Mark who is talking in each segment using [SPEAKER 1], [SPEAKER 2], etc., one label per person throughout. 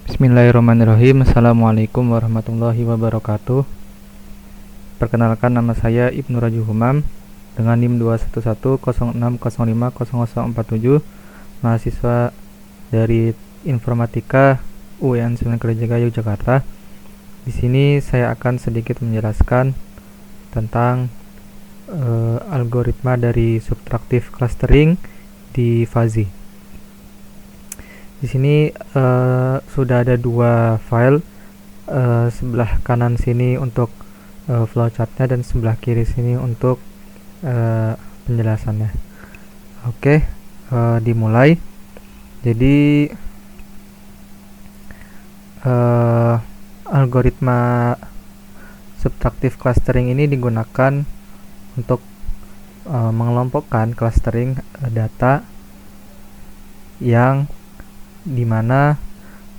[SPEAKER 1] Bismillahirrahmanirrahim. Assalamualaikum warahmatullahi wabarakatuh. Perkenalkan, nama saya Ibnu Rajuhumam dengan NIM 21106050047, mahasiswa dari Informatika UIN Sunan Kalijaga Yogyakarta. Di sini saya akan sedikit menjelaskan tentang algoritma dari subtractive clustering di fuzzy. Di sini sudah ada dua file, sebelah kanan sini untuk flowchartnya dan sebelah kiri sini untuk penjelasannya. Oke, dimulai. Jadi algoritma subtractive clustering ini digunakan untuk mengelompokkan clustering data yang dimana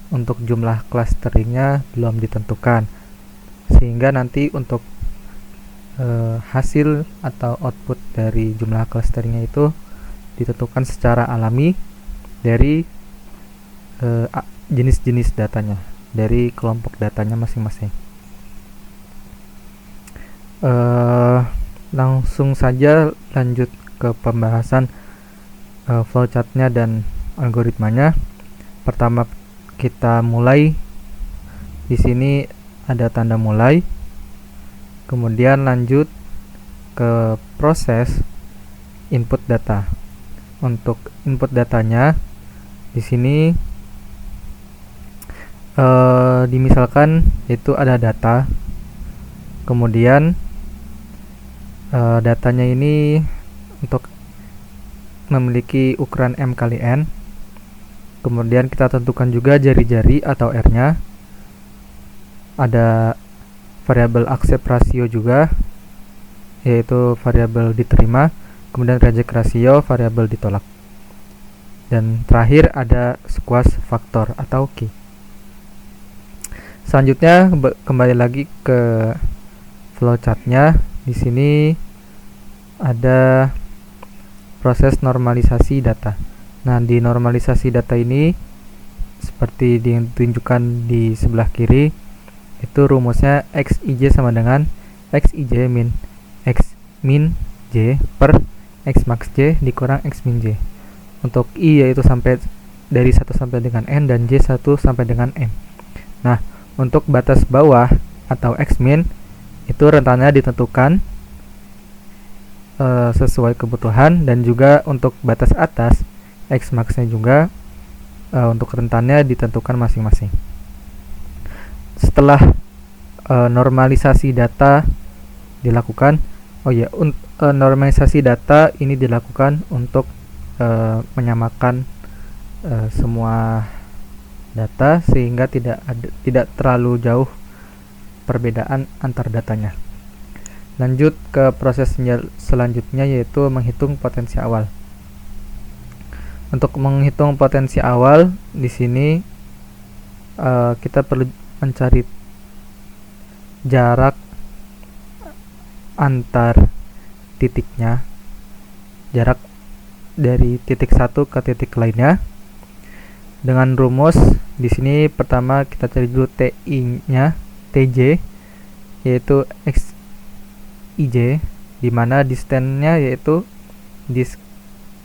[SPEAKER 1] untuk jumlah clusteringnya belum ditentukan, sehingga nanti untuk hasil atau output dari jumlah clusteringnya itu ditentukan secara alami dari jenis-jenis datanya, dari kelompok datanya masing-masing. Langsung saja lanjut ke pembahasan flowchartnya dan algoritmanya. Pertama kita mulai, di sini ada tanda mulai, kemudian lanjut ke proses input data. Untuk input datanya di sini dimisalkan itu ada data, kemudian datanya ini untuk memiliki ukuran M kali N. Kemudian kita tentukan juga jari-jari atau R-nya. Ada variabel accept ratio juga, yaitu variabel diterima. Kemudian reject ratio, variabel ditolak. Dan terakhir ada squash factor atau key. Selanjutnya kembali lagi ke flowchartnya. Di sini ada proses normalisasi data. Nah, di normalisasi data ini seperti ditunjukkan di sebelah kiri, itu rumusnya xij sama dengan xij min x min j per x max j dikurang x min j. Untuk i yaitu sampai dari 1 sampai dengan n dan j 1 sampai dengan m. Nah, untuk batas bawah atau x min itu rentannya ditentukan sesuai kebutuhan, dan juga untuk batas atas X max-nya juga untuk rentannya ditentukan masing-masing. Setelah normalisasi data dilakukan, normalisasi data ini dilakukan untuk menyamakan semua data sehingga tidak terlalu jauh perbedaan antar datanya. Lanjut ke proses selanjutnya, yaitu menghitung potensi awal. Untuk menghitung potensi awal, di sini kita perlu mencari jarak antar titiknya, jarak dari titik satu ke titik lainnya, dengan rumus. Di sini pertama kita cari dulu TI-nya, TJ, yaitu XIJ, di mana distance-nya yaitu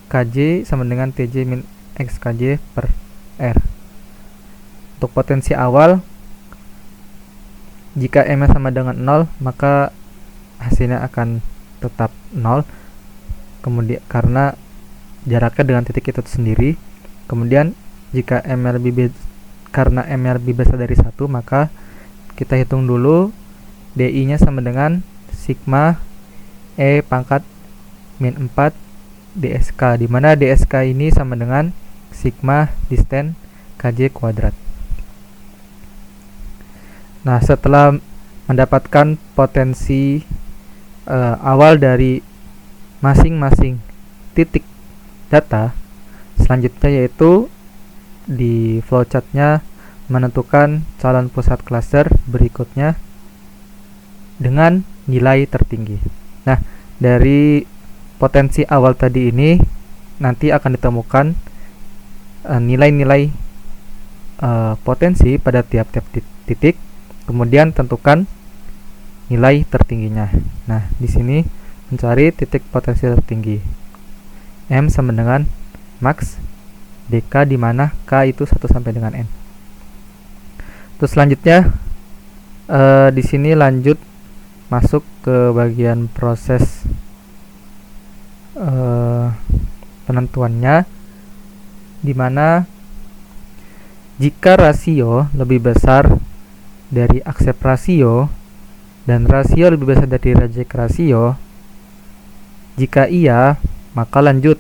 [SPEAKER 1] kj sama dengan tj min xkj per r. Untuk potensi awal, jika m sama dengan 0, maka hasilnya akan tetap 0, kemudian karena jaraknya dengan titik itu sendiri. Kemudian jika karena m lebih besar dari 1, maka kita hitung dulu di nya sama dengan sigma e pangkat min 4 dsk, di mana dsk ini sama dengan sigma distance kj kuadrat. Nah, setelah mendapatkan potensi awal dari masing-masing titik data, selanjutnya yaitu di flowchartnya menentukan calon pusat cluster berikutnya dengan nilai tertinggi. Nah, dari potensi awal tadi ini nanti akan ditemukan nilai-nilai potensi pada tiap-tiap titik, kemudian tentukan nilai tertingginya. Nah, di sini mencari titik potensi tertinggi. M sama dengan max dk, di mana k itu 1 sampai dengan n. Terus selanjutnya di sini lanjut masuk ke bagian proses penentuannya, di mana jika rasio lebih besar dari accept rasio dan rasio lebih besar dari reject rasio, jika iya, maka lanjut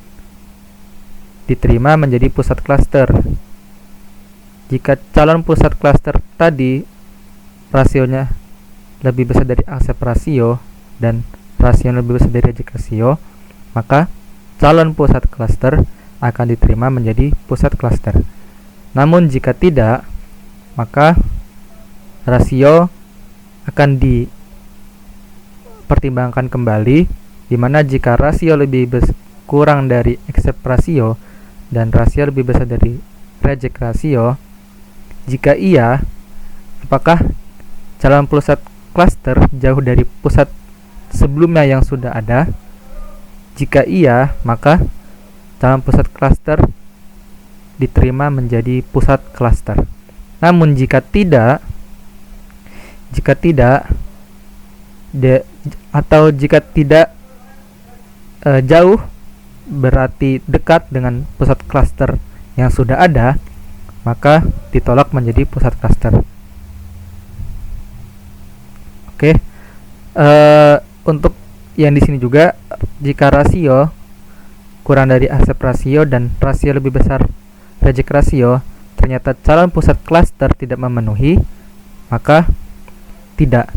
[SPEAKER 1] diterima menjadi pusat klaster. Jika calon pusat klaster tadi rasionya lebih besar dari accept rasio dan rasio lebih besar dari reject rasio, maka calon pusat klaster akan diterima menjadi pusat klaster. Namun jika tidak, maka rasio akan dipertimbangkan kembali, di mana jika rasio lebih kurang dari accept rasio dan rasio lebih besar dari reject rasio, jika iya, apakah calon pusat klaster jauh dari pusat sebelumnya yang sudah ada? Jika iya, maka calon pusat klaster diterima menjadi pusat klaster. Namun jika tidak jauh berarti dekat dengan pusat klaster yang sudah ada, maka ditolak menjadi pusat klaster. Oke. Untuk yang di sini juga, jika rasio kurang dari accept rasio dan rasio lebih besar reject rasio, ternyata calon pusat klaster tidak memenuhi, maka tidak.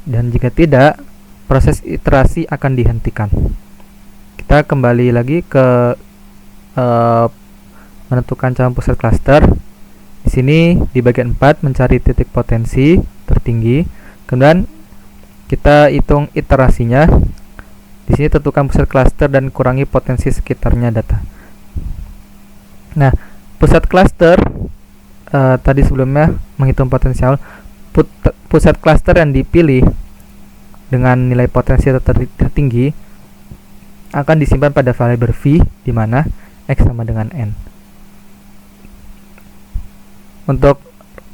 [SPEAKER 1] Dan jika tidak, proses iterasi akan dihentikan. Kita kembali lagi ke menentukan calon pusat klaster. Di sini di bagian 4 mencari titik potensi tertinggi. Kemudian kita hitung iterasinya. Di sini tentukan pusat klaster dan kurangi potensi sekitarnya data. Nah, pusat klaster tadi sebelumnya menghitung potensial. Pusat klaster yang dipilih dengan nilai potensi tertinggi akan disimpan pada variabel v, di mana x sama dengan n. Untuk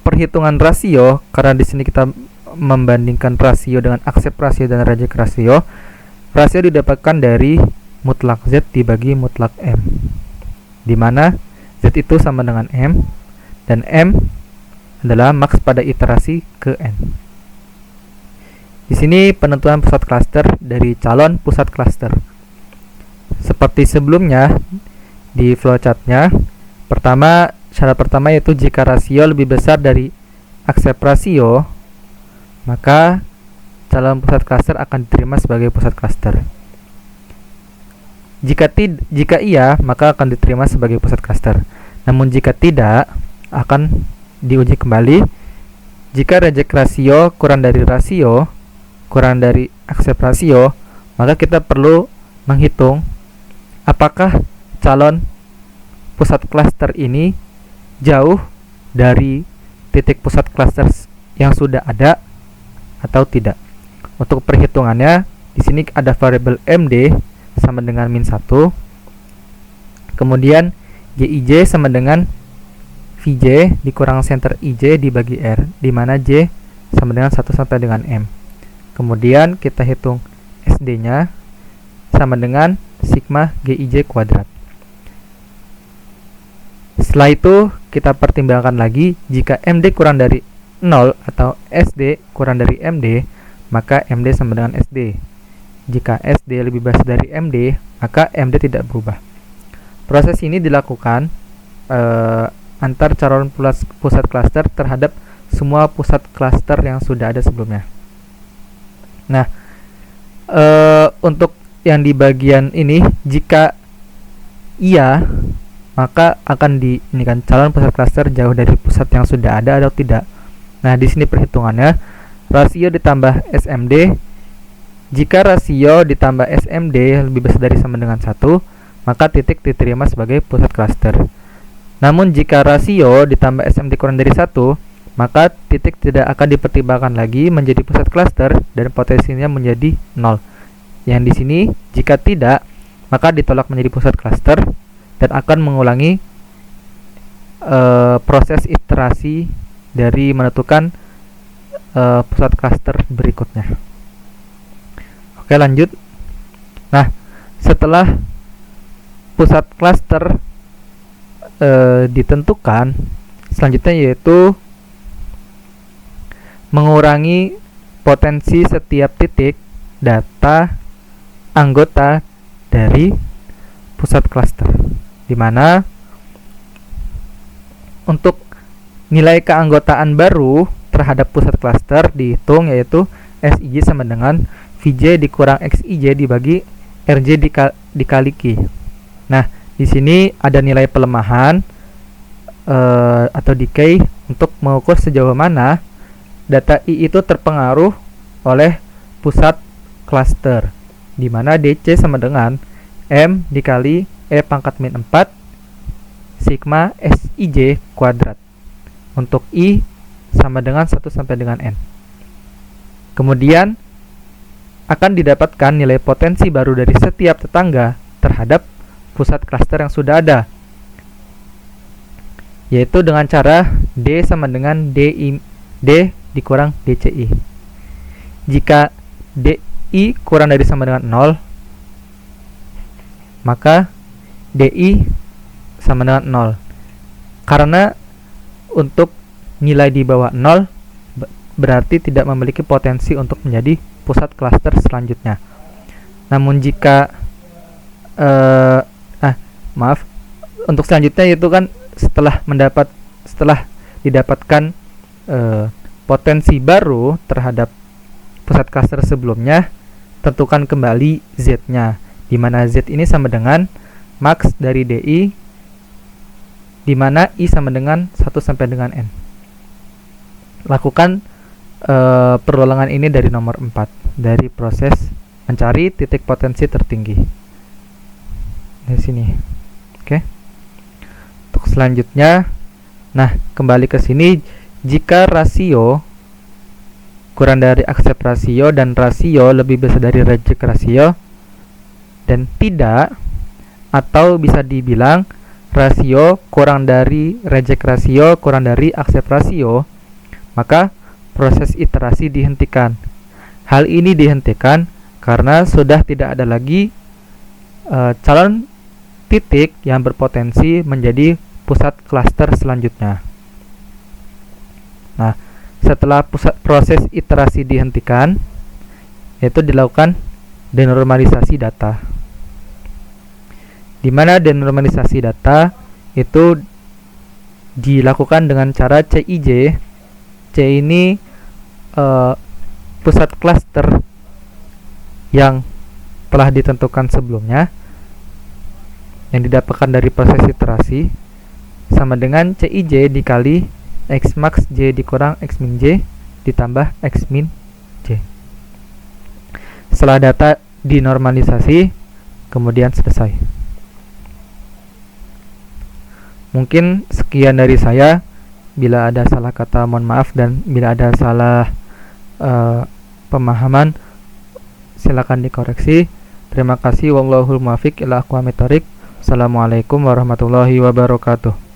[SPEAKER 1] perhitungan rasio, karena di sini kita membandingkan rasio dengan accept rasio dan reject rasio, rasio didapatkan dari mutlak z dibagi mutlak m, di mana z itu sama dengan m dan m adalah maks pada iterasi ke n. Di sini penentuan pusat klaster dari calon pusat klaster. Seperti sebelumnya di flowchartnya, syarat pertama yaitu jika rasio lebih besar dari accept rasio, maka calon pusat klaster akan diterima sebagai pusat klaster. Jika iya, maka akan diterima sebagai pusat klaster. Namun jika tidak, akan diuji kembali. Jika reject rasio kurang dari accept rasio, maka kita perlu menghitung apakah calon pusat klaster ini jauh dari titik pusat klaster yang sudah ada atau tidak. Untuk perhitungannya, di sini ada variabel md sama dengan -1, kemudian jij sama dengan vj dikurang center ij dibagi r, di mana j sama dengan 1 sampai dengan m. Kemudian kita hitung sd-nya sama dengan sigma gij kuadrat. Setelah itu kita pertimbangkan lagi, jika md kurang dari 0 atau sd kurang dari md, maka md sama dengan sd. Jika sd lebih besar dari md, maka md tidak berubah. Proses ini dilakukan antar calon pusat klaster terhadap semua pusat klaster yang sudah ada sebelumnya. Nah, untuk yang di bagian ini, jika iya, maka akan kan calon pusat klaster jauh dari pusat yang sudah ada atau tidak. Nah, di sini perhitungannya, rasio ditambah SMD. Jika rasio ditambah SMD lebih besar dari sama dengan 1, maka titik diterima sebagai pusat klaster. Namun jika rasio ditambah SMT kurang dari 1, maka titik tidak akan dipertimbangkan lagi menjadi pusat klaster dan potensinya menjadi 0. Yang di sini jika tidak, maka ditolak menjadi pusat klaster dan akan mengulangi proses iterasi dari menentukan pusat klaster berikutnya. Oke, lanjut. Nah, setelah pusat klaster ditentukan, selanjutnya yaitu mengurangi potensi setiap titik data anggota dari pusat klaster, di mana untuk nilai keanggotaan baru terhadap pusat klaster dihitung, yaitu SIJ sama dengan VJ dikurang XIJ dibagi RJ dikali Q. Nah, di sini ada nilai pelemahan atau decay untuk mengukur sejauh mana data I itu terpengaruh oleh pusat klaster, di mana DC sama dengan M dikali E pangkat min 4 sigma SIJ kuadrat. Untuk I sama dengan 1 sampai dengan N. Kemudian akan didapatkan nilai potensi baru dari setiap tetangga terhadap pusat klaster yang sudah ada, yaitu dengan cara D sama dengan D dikurang DCI. Jika DI kurang dari sama dengan 0, maka DI sama dengan 0. Karena untuk nilai di bawah 0 berarti tidak memiliki potensi untuk menjadi pusat klaster selanjutnya. Namun jika untuk selanjutnya itu kan setelah didapatkan potensi baru terhadap pusat klaster sebelumnya, tentukan kembali Z-nya, di mana Z ini sama dengan max dari DI, di mana I sama dengan 1 sampai dengan N. Lakukan perulangan ini dari nomor 4 dari proses mencari titik potensi tertinggi. Di sini. Oke. Untuk selanjutnya, nah, kembali ke sini, jika rasio kurang dari aksep rasio dan rasio lebih besar dari reject rasio dan tidak, atau bisa dibilang rasio kurang dari reject rasio kurang dari aksep rasio, maka proses iterasi dihentikan. Hal ini dihentikan karena sudah tidak ada lagi calon titik yang berpotensi menjadi pusat klaster selanjutnya. Nah, setelah proses iterasi dihentikan, yaitu dilakukan denormalisasi data, di mana denormalisasi data itu dilakukan dengan cara CIJ. C ini pusat klaster yang telah ditentukan sebelumnya yang didapatkan dari proses iterasi sama dengan CIJ dikali X max J dikurang X min J ditambah X min J. Setelah data dinormalisasi, kemudian selesai. Mungkin sekian dari saya. Bila ada salah kata mohon maaf, dan bila ada salah pemahaman silakan dikoreksi. Terima kasih. Wallahul muwaffiq ila aqwamit thoriq. Assalamualaikum warahmatullahi wabarakatuh.